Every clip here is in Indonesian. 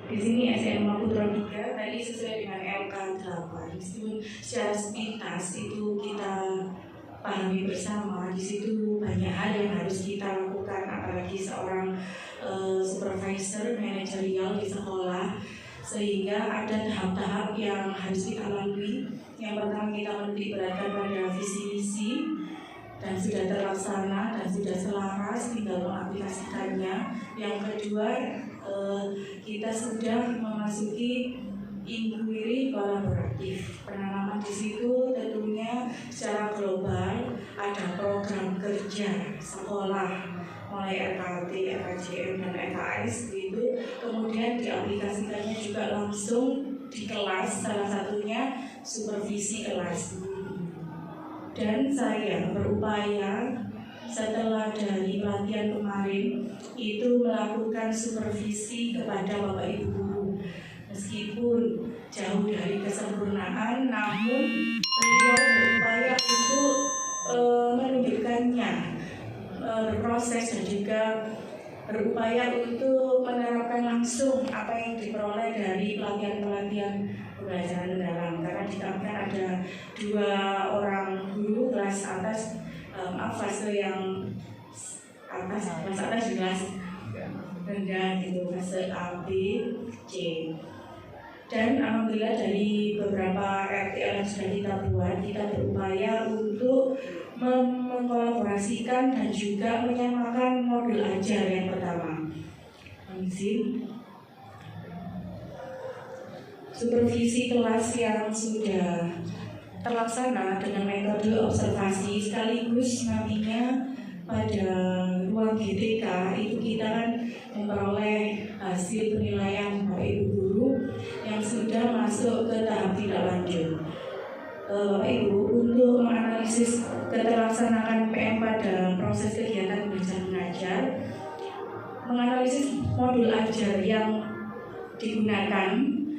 Di sini SMA Putra 3 tadi sesuai dengan LK 8. Meskipun secara sepintas itu kita pahami bersama, di situ banyak hal yang harus kita lakukan, apalagi seorang supervisor manajerial di sekolah, sehingga ada tahap-tahap yang harus kita lalui. Yang pertama, kita menitik beratkan pada visi misi dan sudah terlaksana dan sudah selaras, tinggal mengaplikasikannya. Yang kedua, kita sudah memasuki inquiry kolaboratif. Penanaman di situ tentunya secara global ada program kerja sekolah mulai RKT, RKJM dan RKS gitu. Kemudian diaplikasikannya juga langsung di kelas, salah satunya supervisi kelas. Dan saya berupaya setelah dari pelatihan kemarin itu melakukan supervisi kepada Bapak Ibu guru. Meskipun jauh dari kesempurnaan, namun beliau berupaya untuk menunjukkannya, berproses dan juga berupaya untuk menerapkan langsung apa yang diperoleh dari pelatihan-pelatihan pembelajaran mendalam. Karena di kami kan ada 2 orang guru kelas atas, fase yang atas, kelas atas jelas rendah gitu, fase A, B, C. Dan alhamdulillah dari beberapa RTL yang sudah kita buat, kita berupaya untuk mengkolaborasikan dan juga menyamakan modul ajar yang pertama. Supervisi kelas yang sudah terlaksana dengan metode observasi sekaligus nantinya pada ruang GTK itu kita kan memperoleh hasil penilaian Bapak Ibu guru yang sudah masuk ke tahap tindak lanjut. Bapak Ibu, untuk menganalisis keterlaksanaan PM pada proses kegiatan belajar mengajar, menganalisis modul ajar yang digunakan,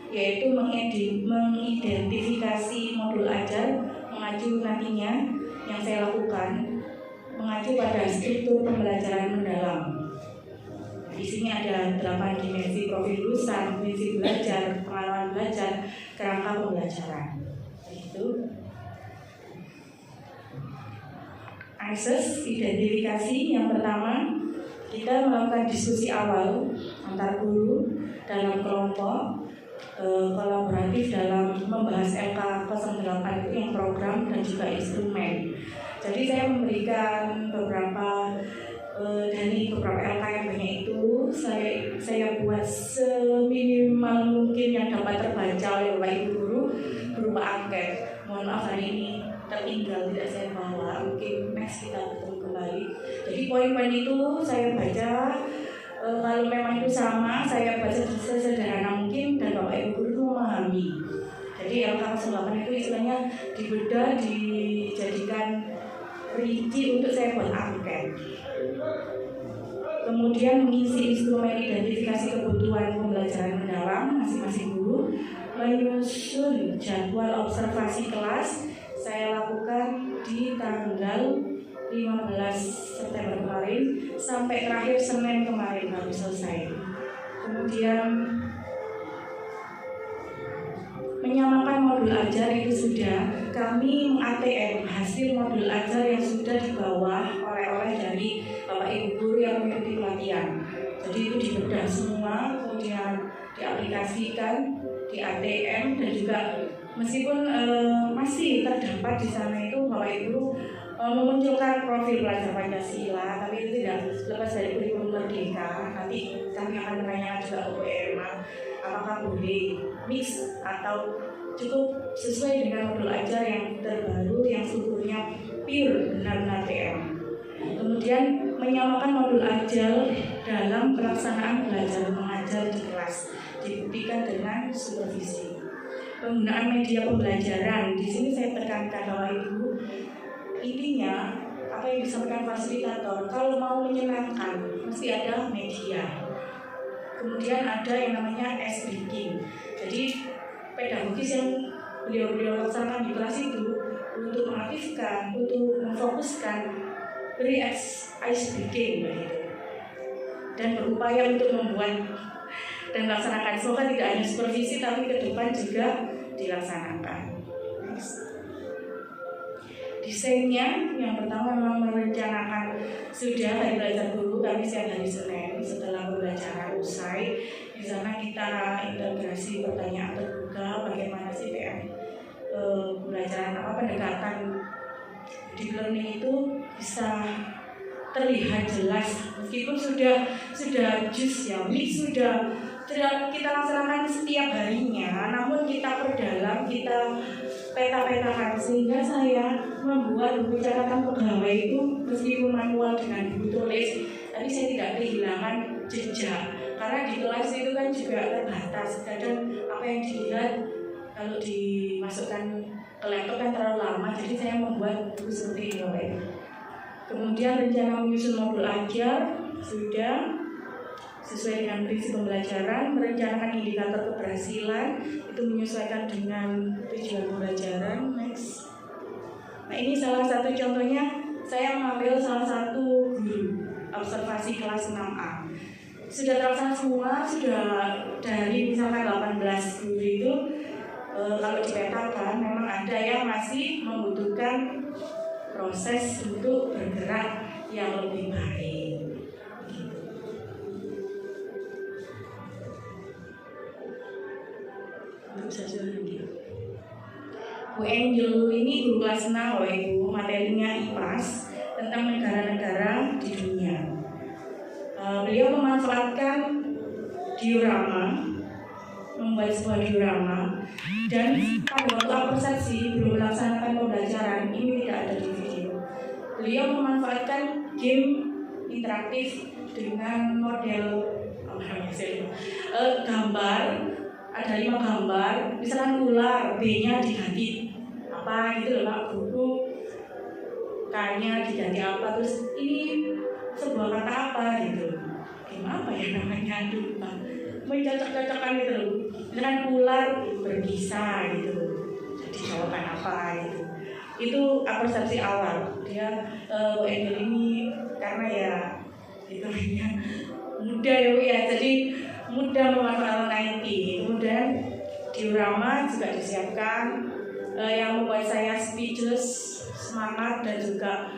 yaitu mengidentifikasi modul ajar mengacu nantinya yang saya lakukan mengacu pada struktur pembelajaran mendalam. Di sini ada 8 dimensi: profil lulusan, prinsip belajar, pengalaman belajar, kerangka pembelajaran. Itu akses identifikasi yang pertama, kita melakukan diskusi awal antar guru dalam kelompok kolaboratif dalam membahas LK 08 itu yang program dan juga instrumen. Jadi saya memberikan beberapa dari beberapa LK yang banyak itu saya buat seminimal mungkin yang dapat terbaca oleh Bapak Ibu guru berupa angket. Mohon maaf hari ini tertinggal tidak saya bawa, mungkin next kita ketemu kembali. Jadi poin-poin itu saya baca, kalau memang itu sama saya baca sesederhana mungkin dan Bapak Ibu guru itu memahami. Jadi LK 08 itu istilahnya dibedah, dijadikan rinci untuk saya buat angket. Kemudian mengisi instrumen identifikasi kebutuhan pembelajaran mendalam masing-masing guru, menyusun jadwal observasi kelas. Saya lakukan di tanggal 15 September kemarin sampai terakhir Senin kemarin baru selesai. Kemudian menyamakan modul ajar itu sudah, kami meng-ATM hasil modul ajar yang sudah dibawa oleh dari Bapak Ibu guru yang mengikuti pelatihan. Jadi itu dibedah semua, kemudian diaplikasikan di ATM, dan juga meskipun masih terdapat di sana itu Bapak Ibu memunculkan profil pelajar Pancasila, tapi itu tidak lepas dari kurikulum Merdeka. Nanti kami akan menanyakan juga ke Bu Erma, apakah boleh mix atau cukup sesuai dengan modul ajar yang terbaru yang strukturnya pure benar-benar PM. Kemudian menyamakan modul ajar dalam pelaksanaan belajar mengajar di kelas dibuktikan dengan supervisi. Penggunaan media pembelajaran di sini saya tekankan bahwa Ibu, intinya apa yang disampaikan fasilitator, kalau mau menyenangkan mesti ada media. Kemudian ada yang namanya ice breaking. Jadi pedagogis yang beliau laksanakan di kelas itu untuk mengaktifkan, untuk memfokuskan beri ice breaking begitu. Dan berupaya untuk membuat dan melaksanakan. Semoga tidak hanya supervisi tapi ke depan juga dilaksanakan. Desainnya yang pertama memang merencanakan sudah hari belajar dulu kami setiap hari Senin setelah pembelajaran usai. Di sana kita integrasi pertanyaan terbuka bagaimana sih pembelajaran pendekatan deep learning itu bisa terlihat jelas meskipun sudah jus ya mix sudah kita laksanakan setiap harinya, namun kita perdalam, kita peta-petakan sehingga saya membuat buku catatan pegawai itu meskipun manual dengan buku tulis, tapi saya tidak kehilangan jejak karena di kelas itu kan juga terbatas. Kadang apa yang dilihat kalau dimasukkan ke laptop kan terlalu lama, jadi saya membuat buku seperti ini. Kemudian rencana menyusun modul ajar sudah sesuai dengan prinsip pembelajaran, merencanakan indikator keberhasilan itu menyesuaikan dengan tujuan pembelajaran. Next. Nah ini salah satu contohnya, saya mengambil salah satu guru observasi kelas 6A. Sudah terlaksana semua, sudah dari misalkan 18 guru itu kalau dipetakan memang ada yang masih membutuhkan proses untuk bergerak yang lebih baik. Bu Angel ini guru kelas 6 loh Ibu, materinya IPAS tentang negara-negara di dunia. Beliau memanfaatkan diorama, membuat sebuah diorama, dan pada waktu persepsi belum melaksanakan pembelajaran ini tidak ada di video. Beliau memanfaatkan game interaktif dengan model gambar. Ada 5 gambar, misalkan ular, B-nya diganti apa gitu loh Pak, buku K-nya diganti apa, terus ini sebuah kata apa gitu. Gimana apa ya namanya, lupa. Mencocok-cocokkan gitu loh. Misalkan ular berbisa gitu. Jadi jawaban apa gitu. Itu persepsi awal. Dia Angel ini karena ya itu muda ya, jadi mudah memanfaatkan IT. Kemudian diorama juga disiapkan yang membuat saya speechless, semangat dan juga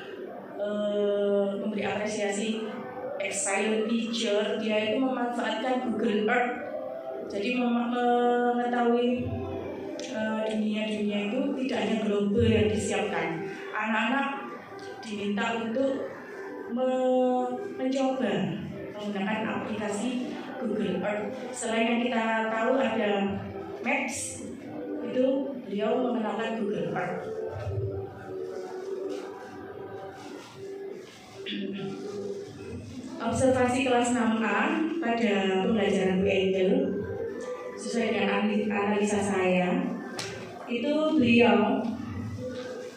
memberi apresiasi excellent teacher. Dia itu memanfaatkan Google Earth, jadi mengetahui dunia-dunia itu tidak hanya global yang disiapkan. Anak-anak diminta untuk mencoba menggunakan aplikasi Google Earth. Selain yang kita tahu ada Maps, itu beliau mengenalkan Google Earth. Observasi kelas 6A pada pembelajaran Bu Angel sesuai dengan analisa saya, itu beliau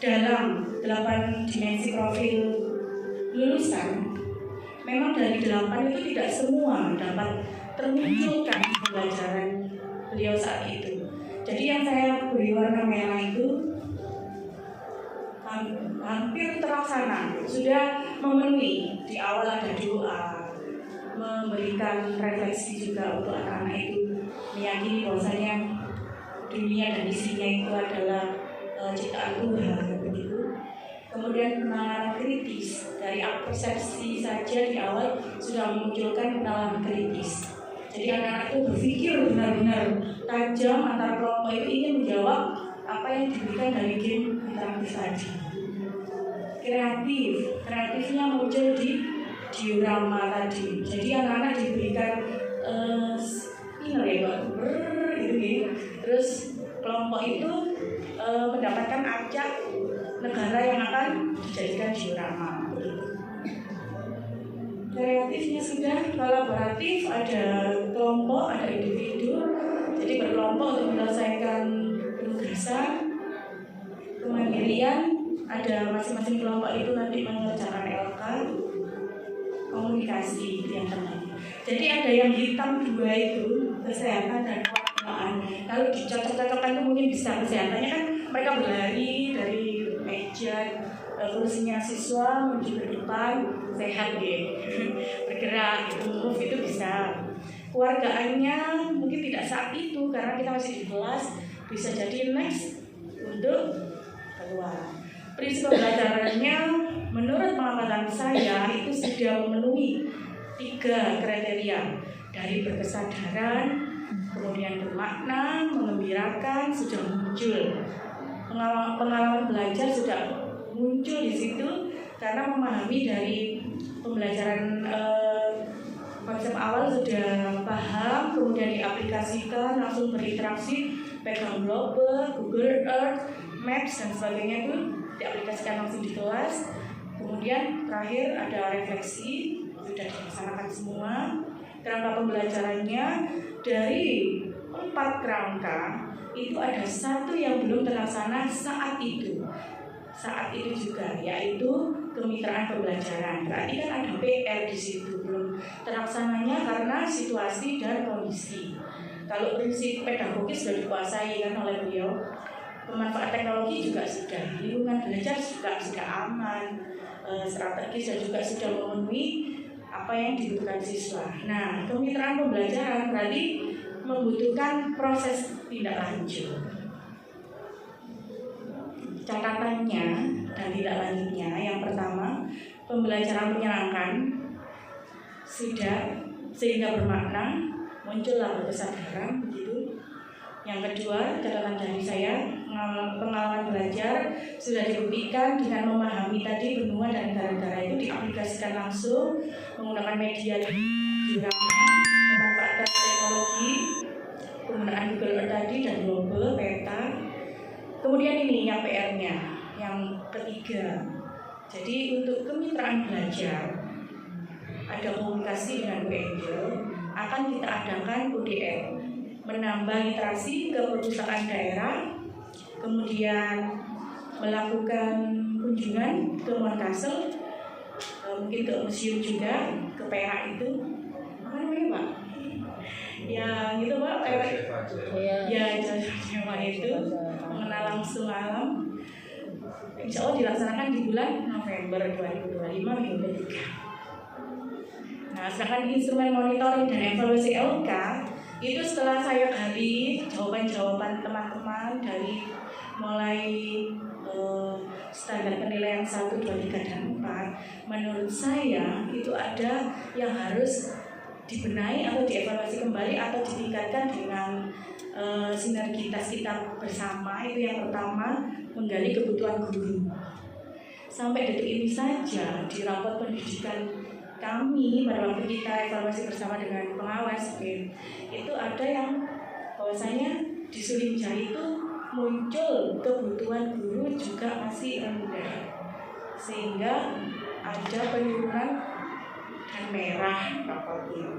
dalam 8 dimensi profil lulusan. Memang dari 8 itu tidak semua dapat termunculkan pembelajaran beliau saat itu. Jadi yang saya beri warna merah itu hampir terlaksana, sudah memenuhi. Di awal ada doa, memberikan refleksi juga untuk anak-anak itu meyakini bahwasanya dunia dan isinya itu adalah ciptaan Tuhan begitu. Kemudian penalaran kritis, dari persepsi saja di awal sudah memunculkan penalaran kritis. Jadi anak-anak itu berpikir benar-benar tajam antar kelompok itu ingin menjawab apa yang diberikan dari game interaktif tadi. Kreatifnya muncul di diorama tadi. Jadi anak-anak diberikan gitu. Terus kelompok itu mendapatkan acak negara yang akan dijadikan diorama. Kreatifnya sudah, kolaboratif, ada kelompok, ada individu, jadi berkelompok untuk menyelesaikan tugasan. Kemandirian, ada masing-masing kelompok itu nanti mengerjakan LK. Komunikasi yang penting. Jadi ada yang hitam 2 itu, kesehatan dan kewarnaan. Kalau dicocok-cocokkan itu mungkin bisa. Kesehatannya kan mereka berlari dari meja, kursinya siswa menuju ke depan, sehat deh, bergerak, move itu bisa. keluargaannya mungkin tidak saat itu karena kita masih di kelas, bisa jadi next untuk keluar. Prinsip pembelajarannya menurut pengamatan saya itu sudah memenuhi 3 kriteria, dari berkesadaran, kemudian bermakna, mengembirakan, sudah muncul. Pengalaman belajar sudah muncul di situ karena memahami dari pembelajaran konsep awal sudah paham, kemudian diaplikasikan, langsung berinteraksi, pegang Bloomberg, Google Earth, Maps dan sebagainya itu diaplikasikan langsung di kelas. Kemudian terakhir ada refleksi, sudah dilaksanakan semua. Kerangka pembelajarannya dari 4 kerangka itu ada 1 yang belum terlaksana saat itu juga, yaitu kemitraan pembelajaran. Berarti kan ada PR di situ, belum terlaksananya karena situasi dan kondisi. Kalau prinsip pedagogis sudah dikuasai kan oleh beliau, pemanfaat teknologi juga sudah, lingkungan belajar juga sudah aman, strategis dan juga sudah memenuhi apa yang dibutuhkan siswa. Nah, kemitraan pembelajaran berarti membutuhkan proses tindak lanjut. Catatannya dan tindak lanjutnya, yang pertama, pembelajaran menyenangkan sudah sehingga bermakna, muncullah berkesadaran begitu. Yang kedua, catatan dari saya, pengalaman belajar sudah dibuktikan dengan memahami tadi benua dan negara-negara itu diaplikasikan langsung menggunakan media diorama, memanfaatkan teknologi, penggunaan Google Earth tadi dan global, peta. Kemudian ini yang PR-nya, yang ketiga. Jadi untuk kemitraan belajar ada komunikasi dengan UNJ, akan kita adakan UDR, menambah literasi ke perpustakaan daerah, kemudian melakukan kunjungan ke Monkasel, mungkin ke museum juga, ke Perak itu, apa namanya Pak? Ya gitu Pak, ya Jawa itu mengenal langsung alam. Insya Allah dilaksanakan di bulan November 2025 minggu ketiga. Nah, sedangkan instrumen monitoring dan evaluasi LK itu setelah saya gali jawaban-jawaban teman-teman dari mulai standar penilaian 1, 2, 3, dan 4, menurut saya itu ada yang harus dibenahi atau dievaluasi kembali atau ditingkatkan dengan sinergitas kita bersama. Itu yang pertama, menggali kebutuhan guru. Sampai detik ini saja di rapor pendidikan kami pada waktu kita evaluasi bersama dengan pengawas itu ada yang bahwasanya di Surinjaya itu muncul kebutuhan guru juga masih rendah, sehingga ada penurunan dan merah rapotnya.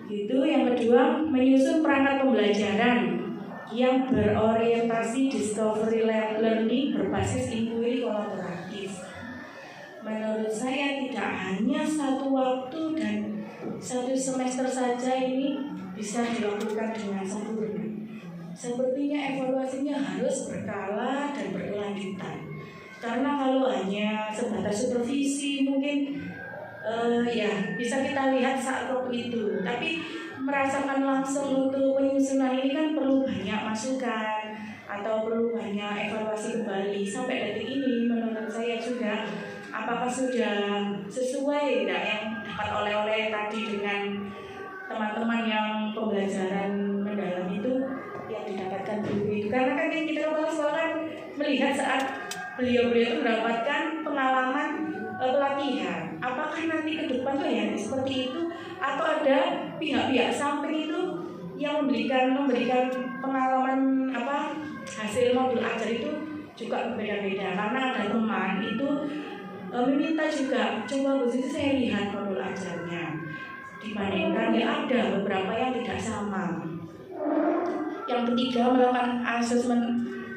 Itu yang kedua, menyusun perangkat pembelajaran yang berorientasi discovery learning berbasis inquiry kolaboratif. Menurut saya tidak hanya 1 waktu dan 1 semester saja ini bisa dilakukan dengan sempurna. Sepertinya evaluasinya harus berkala dan berkelanjutan. Karena kalau hanya sebatas supervisi mungkin ya bisa kita lihat saat waktu itu, tapi merasakan langsung untuk penyusunan ini kan perlu banyak masukan atau perlu banyak evaluasi kembali. Sampai detik ini menurut saya juga apakah sudah sesuai tidak yang dapat oleh-oleh tadi dengan teman-teman yang pembelajaran mendalam itu yang didapatkan guru itu. Karena kan kita kepala sekolah kan melihat saat beliau-beliau itu mendapatkan pengalaman pelatihan, apakah nanti ke depan tuh ya seperti itu atau ada pihak-pihak samping itu yang memberikan pengalaman hasil modul ajar itu juga berbeda-beda. Karena ada teman itu meminta juga coba begitu saya lihat modul ajarnya, dibandingkan ya ada beberapa yang tidak sama. Yang ketiga, melakukan asesmen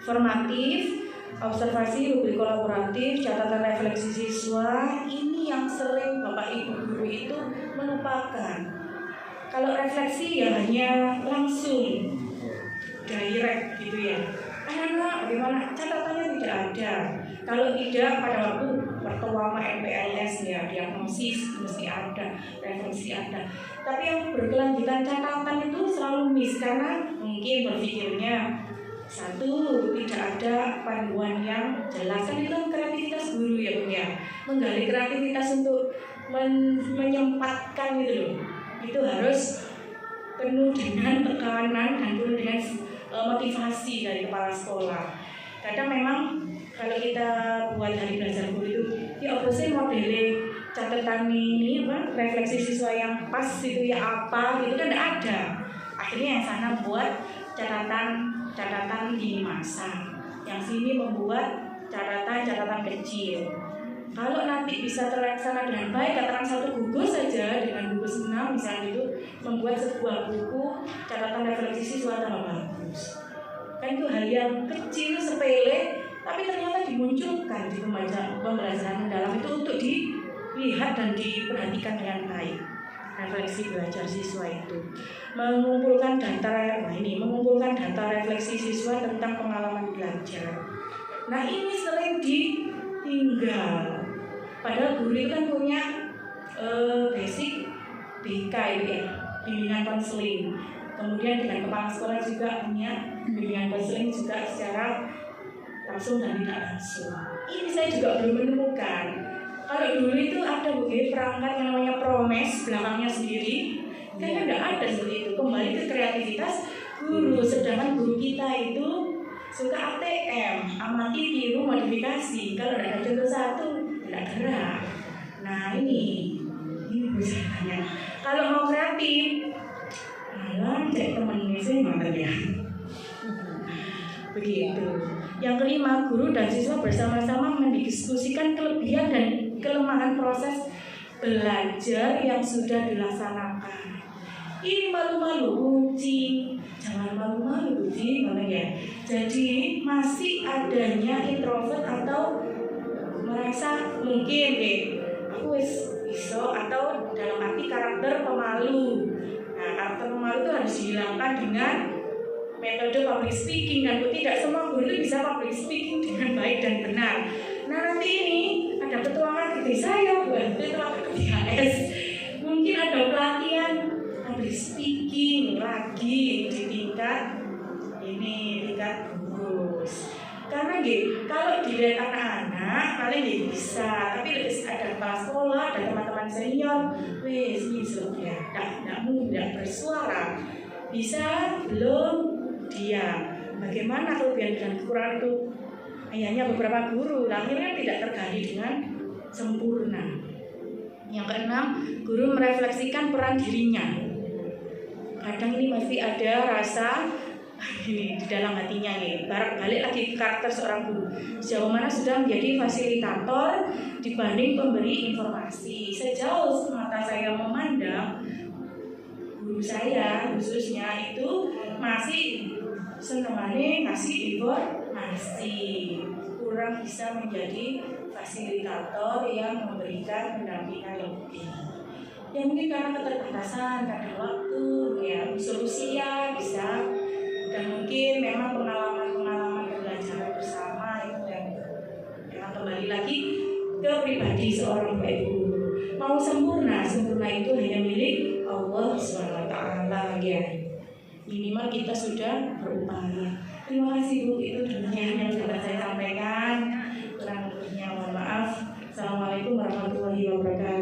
formatif, observasi, rubrik kolaboratif, catatan refleksi siswa. Ini yang sering Bapak Ibu guru itu melupakan. Kalau refleksi ya hanya langsung direct gitu ya. Anak-anak bagaimana? Catatannya tidak ada. Kalau tidak pada waktu ketua MPLS ya, diagnosis mesti ada, referensi ada. Tapi yang berkelanjutan catatan itu selalu miss karena mungkin berpikirnya satu, tidak ada panduan yang jelas. Kan itu kreativitas guru ya Bu ya, menggali kreativitas untuk menyempatkan gitu loh. Itu harus penuh dengan tekanan dan penuh dengan motivasi dari kepala sekolah. Kadang memang kalau kita buat hari belajar guru itu, ya apa sih modelnya catatan ini apa refleksi siswa yang pas itu ya apa gitu kan tidak ada. Akhirnya yang sana buat catatan di masa, yang sini membuat catatan kecil. Kalau nanti bisa terlaksana dengan baik, katakan satu gugus saja dengan gugus 6 misalnya itu membuat sebuah buku catatan refleksi siswa tambah bagus. Kan itu hal yang kecil sepele, tapi ternyata dimunculkan di pembelajaran mendalam itu untuk dilihat dan diperhatikan dengan baik. Refleksi belajar siswa itu mengumpulkan data refleksi siswa tentang pengalaman belajar. Nah ini sering ditinggal. Padahal guru itu kan punya basic BK itu ya, bimbingan konseling. Kemudian dengan kepala sekolah juga punya bimbingan konseling juga secara langsung dan tidak langsung. Ini saya juga belum menemukan. Kalau dulu itu ada perangkat yang namanya Promes belakangnya sendiri, kayaknya tidak ada seperti itu. Kembali ke kreativitas guru, sedangkan guru kita itu suka ATM, amati, tiru, modifikasi. Kalau ada contoh satu, tidak gerak. Nah ini bisa tanya. Kalau mau kreatif, cek temennya sih mantan ya. Begitu. Yang kelima, guru dan siswa bersama-sama mendiskusikan kelebihan dan kelemahan proses belajar yang sudah dilaksanakan. Ini malu-malu uji, jangan malu-malu uji, mana ya? Jadi masih adanya introvert atau merasa mungkin aku iso atau dalam arti karakter pemalu. Nah, karakter pemalu itu harus dihilangkan dengan metode public speaking, dan tidak semua guru itu bisa public speaking dengan baik dan benar. Nah nanti ini ada petualangan seperti saya buat petualangan ke BHS. Mungkin ada pelatihan public speaking lagi di tingkat gugus. Karena kalau dilihat anak-anak paling bisa, tapi ada kepala sekolah, ada teman-teman senior, tidak bersuara, bisa belum dia. Bagaimana kelebihan dan kekurangan itu? Hanya beberapa guru, akhirnya tidak tergali dengan sempurna. Yang keenam, guru merefleksikan peran dirinya. Kadang ini masih ada rasa ini di dalam hatinya nih. Balik lagi ke karakter seorang guru. Sejauh mana sudah menjadi fasilitator dibanding pemberi informasi. Sejauh mata saya memandang, guru saya khususnya itu masih senangannya ngasih informasi, kurang bisa menjadi fasilitator yang memberikan pendampingan lebih. Ya mungkin karena keterbatasan, karena waktu, ya unsur usia bisa, dan mungkin memang pengalaman pembelajaran bersama itu yang kembali lagi ke pribadi seorang baik guru. Mau sempurna itu hanya milik Allah SWT ya. Minimal kita sudah berupaya. Terima kasih Bu, itu demikian yang dapat saya sampaikan. Kurang lebihnya mohon maaf. Assalamualaikum warahmatullahi wabarakatuh.